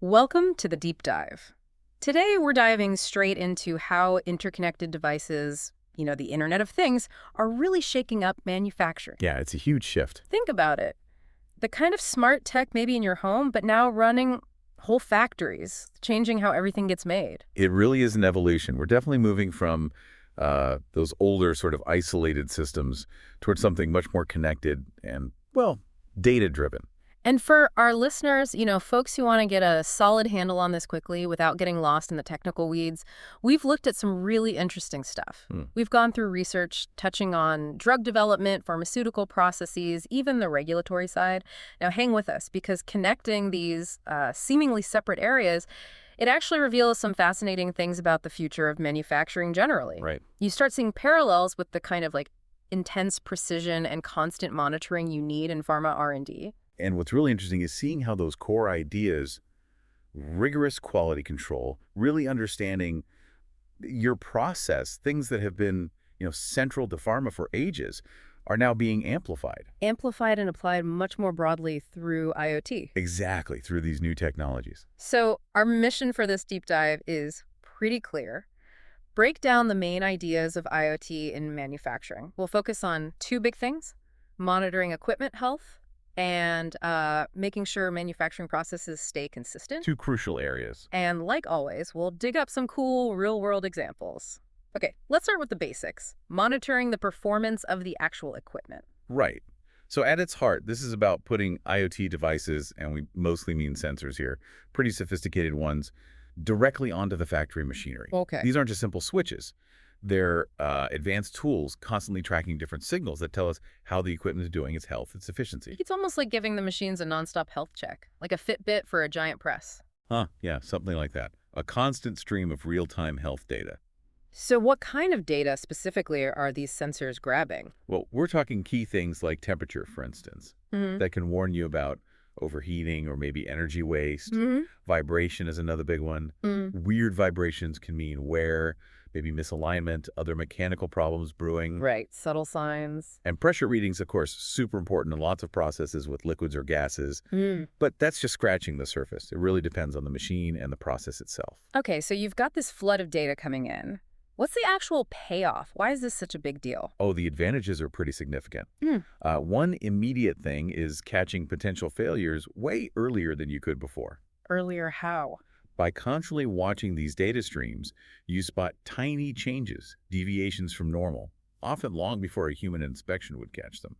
Welcome to the deep dive. Today, we're diving straight into how interconnected devices, the Internet of Things, are really shaking up manufacturing. Yeah, it's a huge shift. Think about it. The kind of smart tech maybe in your home, but now running whole factories, changing how everything gets made. It really is an evolution. We're definitely moving from those older sort of isolated systems towards something much more connected and, well, data-driven. And for our listeners, folks who want to get a solid handle on this quickly without getting lost in the technical weeds, we've looked at some really interesting stuff. Hmm. We've gone through research touching on drug development, pharmaceutical processes, even the regulatory side. Now, hang with us because connecting these seemingly separate areas, it actually reveals some fascinating things about the future of manufacturing generally. Right. You start seeing parallels with the kind of intense precision and constant monitoring you need in pharma R&D. And what's really interesting is seeing how those core ideas, rigorous quality control, really understanding your process, things that have been, central to pharma for ages, are now being amplified. Amplified and applied much more broadly through IoT. Exactly, through these new technologies. So our mission for this deep dive is pretty clear. Break down the main ideas of IoT in manufacturing. We'll focus on two big things: monitoring equipment health and making sure manufacturing processes stay consistent. Two crucial areas. And like always, we'll dig up some cool real-world examples. Okay, let's start with the basics. Monitoring the performance of the actual equipment. Right. So at its heart, this is about putting IoT devices, and we mostly mean sensors here, pretty sophisticated ones, directly onto the factory machinery. Okay. These aren't just simple switches. They're advanced tools constantly tracking different signals that tell us how the equipment is doing, its health, its efficiency. It's almost like giving the machines a nonstop health check, like a Fitbit for a giant press. Yeah, something like that. A constant stream of real-time health data. So what kind of data specifically are these sensors grabbing? Well, we're talking key things like temperature, for instance, Mm-hmm. that can warn you about overheating or maybe energy waste. Mm-hmm. Vibration is another big one. Mm. Weird vibrations can mean wear, maybe misalignment, other mechanical problems brewing. Right, subtle signs. And pressure readings, of course, super important in lots of processes with liquids or gases. Mm. But that's just scratching the surface. It really depends on the machine and the process itself. Okay, so you've got this flood of data coming in. What's the actual payoff? Why is this such a big deal? Oh, the advantages are pretty significant. Mm. One immediate thing is catching potential failures way earlier than you could before. Earlier, how? By constantly watching these data streams, you spot tiny changes, deviations from normal, often long before a human inspection would catch them.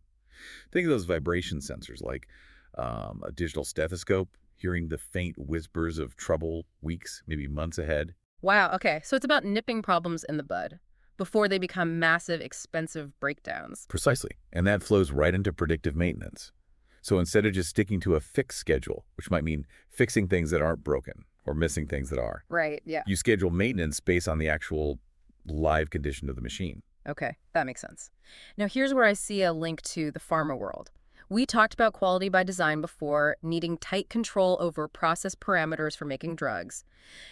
Think of those vibration sensors like a digital stethoscope, hearing the faint whispers of trouble weeks, maybe months ahead. Wow, okay, so it's about nipping problems in the bud before they become massive, expensive breakdowns. Precisely. And that flows right into predictive maintenance. So instead of just sticking to a fixed schedule, which might mean fixing things that aren't broken or missing things that are, Right, yeah. you schedule maintenance based on the actual live condition of the machine. Okay, that makes sense. Now, here's where I see a link to the pharma world. We talked about quality by design before, needing tight control over process parameters for making drugs.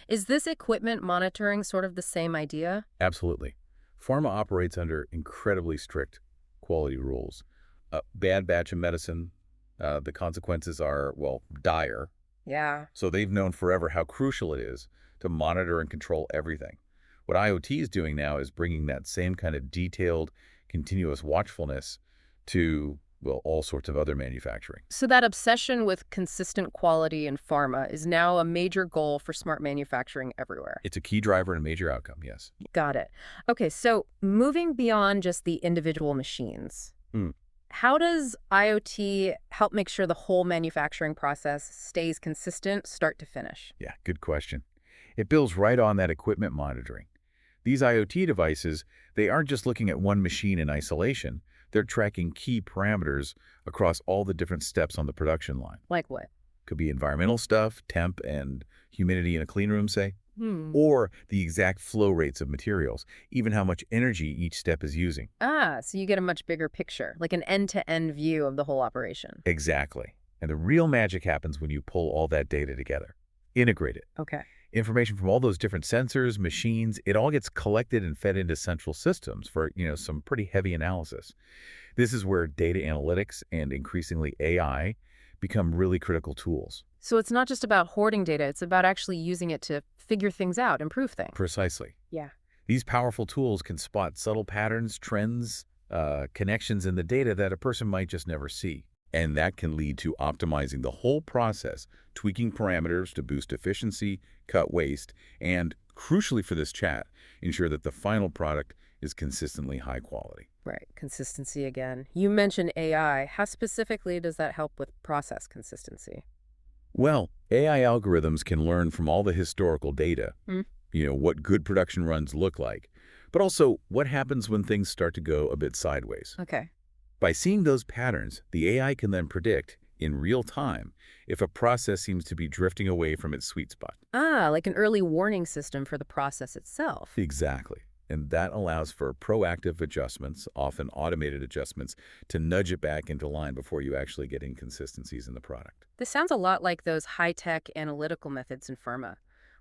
Is this equipment monitoring sort of the same idea? Absolutely. Pharma operates under incredibly strict quality rules. A bad batch of medicine, the consequences are, well, dire. Yeah. So they've known forever how crucial it is to monitor and control everything. What IoT is doing now is bringing that same kind of detailed, continuous watchfulness to, well, all sorts of other manufacturing. So that obsession with consistent quality in pharma is now a major goal for smart manufacturing everywhere. It's a key driver and a major outcome, yes. Got it. Okay, so moving beyond just the individual machines, Hmm. how does IoT help make sure the whole manufacturing process stays consistent start to finish? Yeah, good question. It builds right on that equipment monitoring. These IoT devices, they aren't just looking at one machine in isolation. They're tracking key parameters across all the different steps on the production line. Like what? Could be environmental stuff, temp and humidity in a clean room, say, Hmm. or the exact flow rates of materials, even how much energy each step is using. So you get a much bigger picture, like an end-to-end view of the whole operation. Exactly. And the real magic happens when you pull all that data together, integrate it. Okay. Information from all those different sensors, machines, it all gets collected and fed into central systems for, some pretty heavy analysis. This is where data analytics and increasingly AI become really critical tools. So it's not just about hoarding data, it's about actually using it to figure things out, improve things. Precisely. Yeah. These powerful tools can spot subtle patterns, trends, connections in the data that a person might just never see. And that can lead to optimizing the whole process, tweaking parameters to boost efficiency, cut waste, and, crucially for this chat, ensure that the final product is consistently high quality. Right, consistency again. You mentioned AI. How specifically does that help with process consistency? Well, AI algorithms can learn from all the historical data, Hmm. what good production runs look like, but also what happens when things start to go a bit sideways. Okay. By seeing those patterns, the AI can then predict, in real time, if a process seems to be drifting away from its sweet spot. Ah, like an early warning system for the process itself. Exactly. And that allows for proactive adjustments, often automated adjustments, to nudge it back into line before you actually get inconsistencies in the product. This sounds a lot like those high-tech analytical methods in pharma.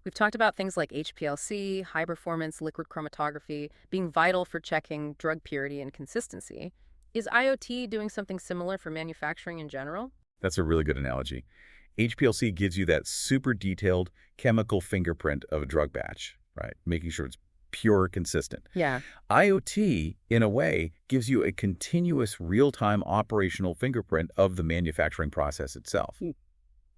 We've talked about things like HPLC, high-performance liquid chromatography, being vital for checking drug purity and consistency. Is IoT doing something similar for manufacturing in general? That's a really good analogy. HPLC gives you that super detailed chemical fingerprint of a drug batch, right? Making sure it's pure, consistent. Yeah. IoT, in a way, gives you a continuous real-time operational fingerprint of the manufacturing process itself, Hmm.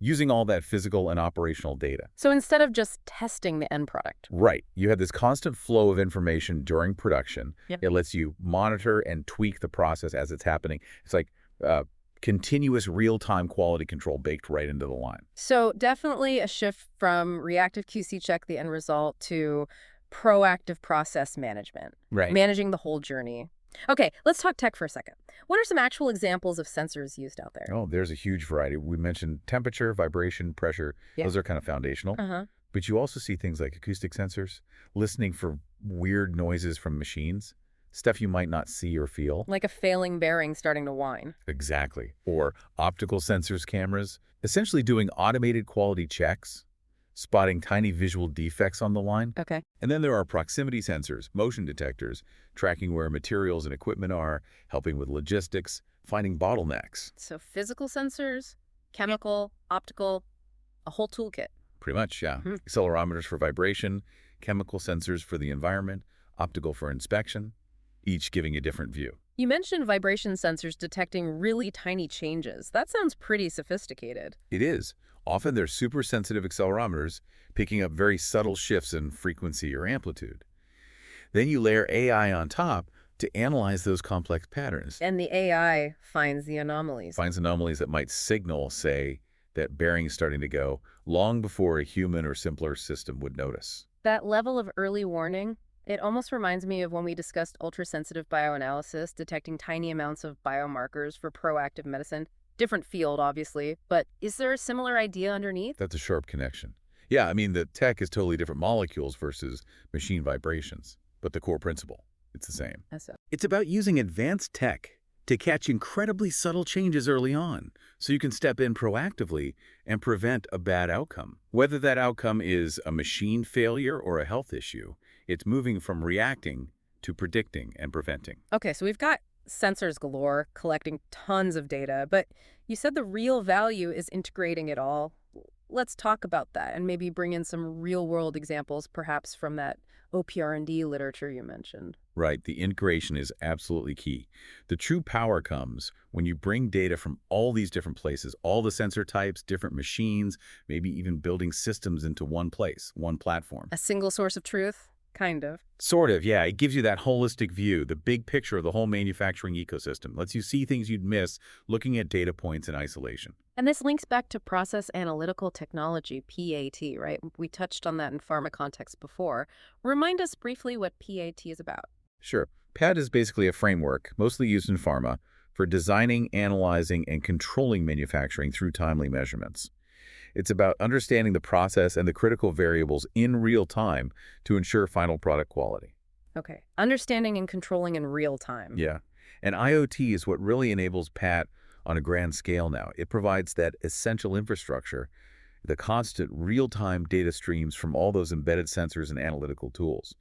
using all that physical and operational data. So instead of just testing the end product. Right. You have this constant flow of information during production. Yep. It lets you monitor and tweak the process as it's happening. It's like uh, continuous real-time quality control baked right into the line. So definitely a shift from reactive QC check the end result to proactive process management, Right. managing the whole journey. Okay, let's talk tech for a second. What are some actual examples of sensors used out there? Oh, there's a huge variety. We mentioned temperature, vibration, pressure. Yeah. Those are kind of foundational. Uh-huh. But you also see things like acoustic sensors, listening for weird noises from machines, stuff you might not see or feel. Like a failing bearing starting to whine. Exactly. Or optical sensors cameras, essentially doing automated quality checks, spotting tiny visual defects on the line. Okay. And then there are proximity sensors, motion detectors, tracking where materials and equipment are, helping with logistics, finding bottlenecks. So physical sensors, chemical, optical, a whole toolkit. Pretty much, yeah. Hmm. Accelerometers for vibration, chemical sensors for the environment, optical for inspection, each giving a different view. You mentioned vibration sensors detecting really tiny changes. That sounds pretty sophisticated. It is. Often they're super sensitive accelerometers, picking up very subtle shifts in frequency or amplitude. Then you layer AI on top to analyze those complex patterns. And the AI finds the anomalies. Finds anomalies that might signal, say, that bearing is starting to go long before a human or simpler system would notice. That level of early warning, it almost reminds me of when we discussed ultrasensitive bioanalysis, detecting tiny amounts of biomarkers for proactive medicine. Different field, obviously, but is there a similar idea underneath? That's a sharp connection. Yeah, I mean, the tech is totally different molecules versus machine vibrations, but the core principle, it's the same. So, It's about using advanced tech to catch incredibly subtle changes early on, so you can step in proactively and prevent a bad outcome. Whether that outcome is a machine failure or a health issue, it's moving from reacting to predicting and preventing. okay, so we've got sensors galore collecting tons of data, but you said the real value is integrating it all. Let's talk about that and maybe bring in some real-world examples, perhaps from that OPR&D literature you mentioned. Right, the integration is absolutely key. The true power comes when you bring data from all these different places, all the sensor types, different machines, maybe even building systems into one place, one platform. A single source of truth? Kind of. Sort of, yeah. It gives you that holistic view, the big picture of the whole manufacturing ecosystem. Lets you see things you'd miss looking at data points in isolation. And this links back to process analytical technology, PAT, right? We touched on that in pharma context before. Remind us briefly what PAT is about. Sure. PAT is basically a framework, mostly used in pharma, for designing, analyzing, and controlling manufacturing through timely measurements. It's about understanding the process and the critical variables in real time to ensure final product quality. Okay. Understanding and controlling in real time. Yeah. And IoT is what really enables PAT on a grand scale now. It provides that essential infrastructure, the constant real-time data streams from all those embedded sensors and analytical tools.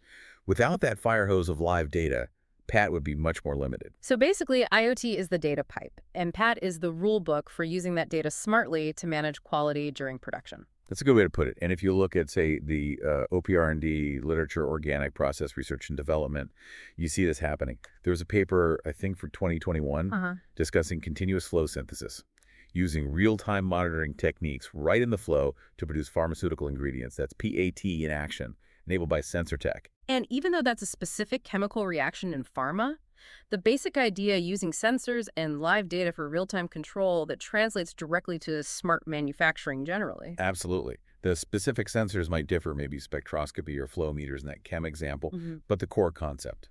Without that fire hose of live data, Pat would be much more limited. So basically, IoT is the data pipe, and PAT is the rule book for using that data smartly to manage quality during production. That's a good way to put it. And if you look at, say, the OPR&D literature, organic process research and development, you see this happening. There was a paper, I think, for 2021 discussing continuous flow synthesis, using real-time monitoring techniques right in the flow to produce pharmaceutical ingredients. That's PAT in action, enabled by sensor tech. And even though that's a specific chemical reaction in pharma, the basic idea using sensors and live data for real-time control that translates directly to smart manufacturing generally. Absolutely. The specific sensors might differ, maybe spectroscopy or flow meters in that chem example, but the core concept.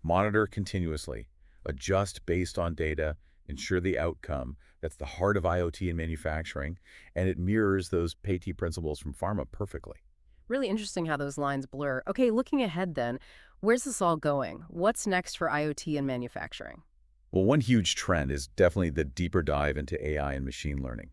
Monitor continuously, adjust based on data, ensure the outcome. That's the heart of IoT in manufacturing, and it mirrors those PAT principles from pharma perfectly. Really interesting how those lines blur. Okay, looking ahead then, where's this all going? What's next for IoT in manufacturing? Well, one huge trend is definitely the deeper dive into AI and machine learning.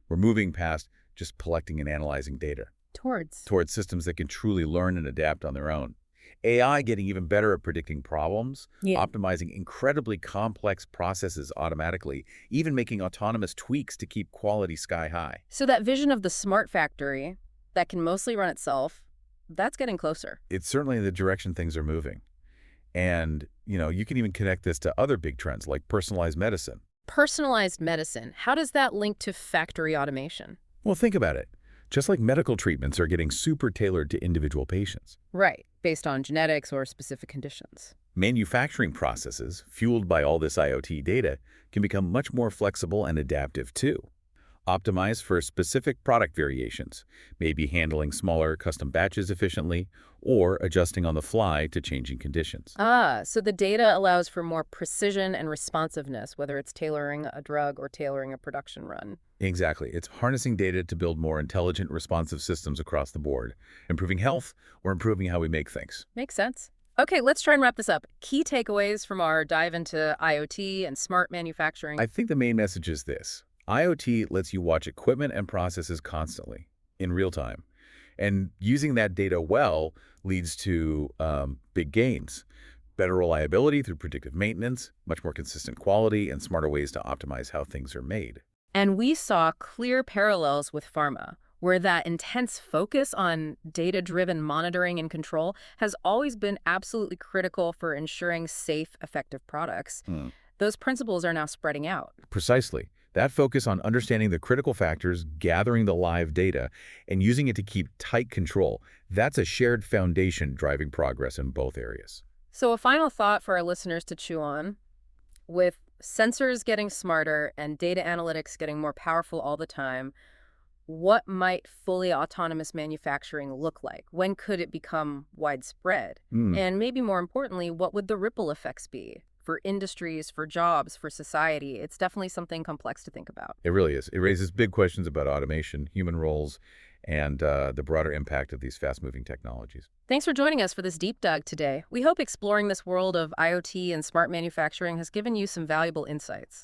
We're moving past just collecting and analyzing data towards systems that can truly learn and adapt on their own. AI getting even better at predicting problems, optimizing incredibly complex processes automatically, even making autonomous tweaks to keep quality sky high. So that vision of the smart factory that can mostly run itself, that's getting closer. It's certainly the direction things are moving. And, you can even connect this to other big trends like personalized medicine. Personalized medicine, how does that link to factory automation? Well, think about it. Just like medical treatments are getting super tailored to individual patients. Right, based on genetics or specific conditions. Manufacturing processes, fueled by all this IoT data, can become much more flexible and adaptive too. Optimized for specific product variations, maybe handling smaller custom batches efficiently, or adjusting on the fly to changing conditions. So the data allows for more precision and responsiveness, whether it's tailoring a drug or tailoring a production run. Exactly. It's harnessing data to build more intelligent, responsive systems across the board, improving health or improving how we make things. Makes sense. Okay, let's try and wrap this up. Key takeaways from our dive into IoT and smart manufacturing. I think the main message is this. IoT lets you watch equipment and processes constantly, in real time. And using that data well leads to big gains. Better reliability through predictive maintenance, much more consistent quality, and smarter ways to optimize how things are made. And we saw clear parallels with pharma, where that intense focus on data-driven monitoring and control has always been absolutely critical for ensuring safe, effective products. Those principles are now spreading out. Precisely. That focus on understanding the critical factors, gathering the live data, and using it to keep tight control, that's a shared foundation driving progress in both areas. So a final thought for our listeners to chew on. With sensors getting smarter and data analytics getting more powerful all the time, what might fully autonomous manufacturing look like? When could it become widespread? And maybe more importantly, what would the ripple effects be? For industries, for jobs, for society? It's definitely something complex to think about. It really is. It raises big questions about automation, human roles, and the broader impact of these fast-moving technologies. Thanks for joining us for this deep dive today. We hope exploring this world of IoT and smart manufacturing has given you some valuable insights.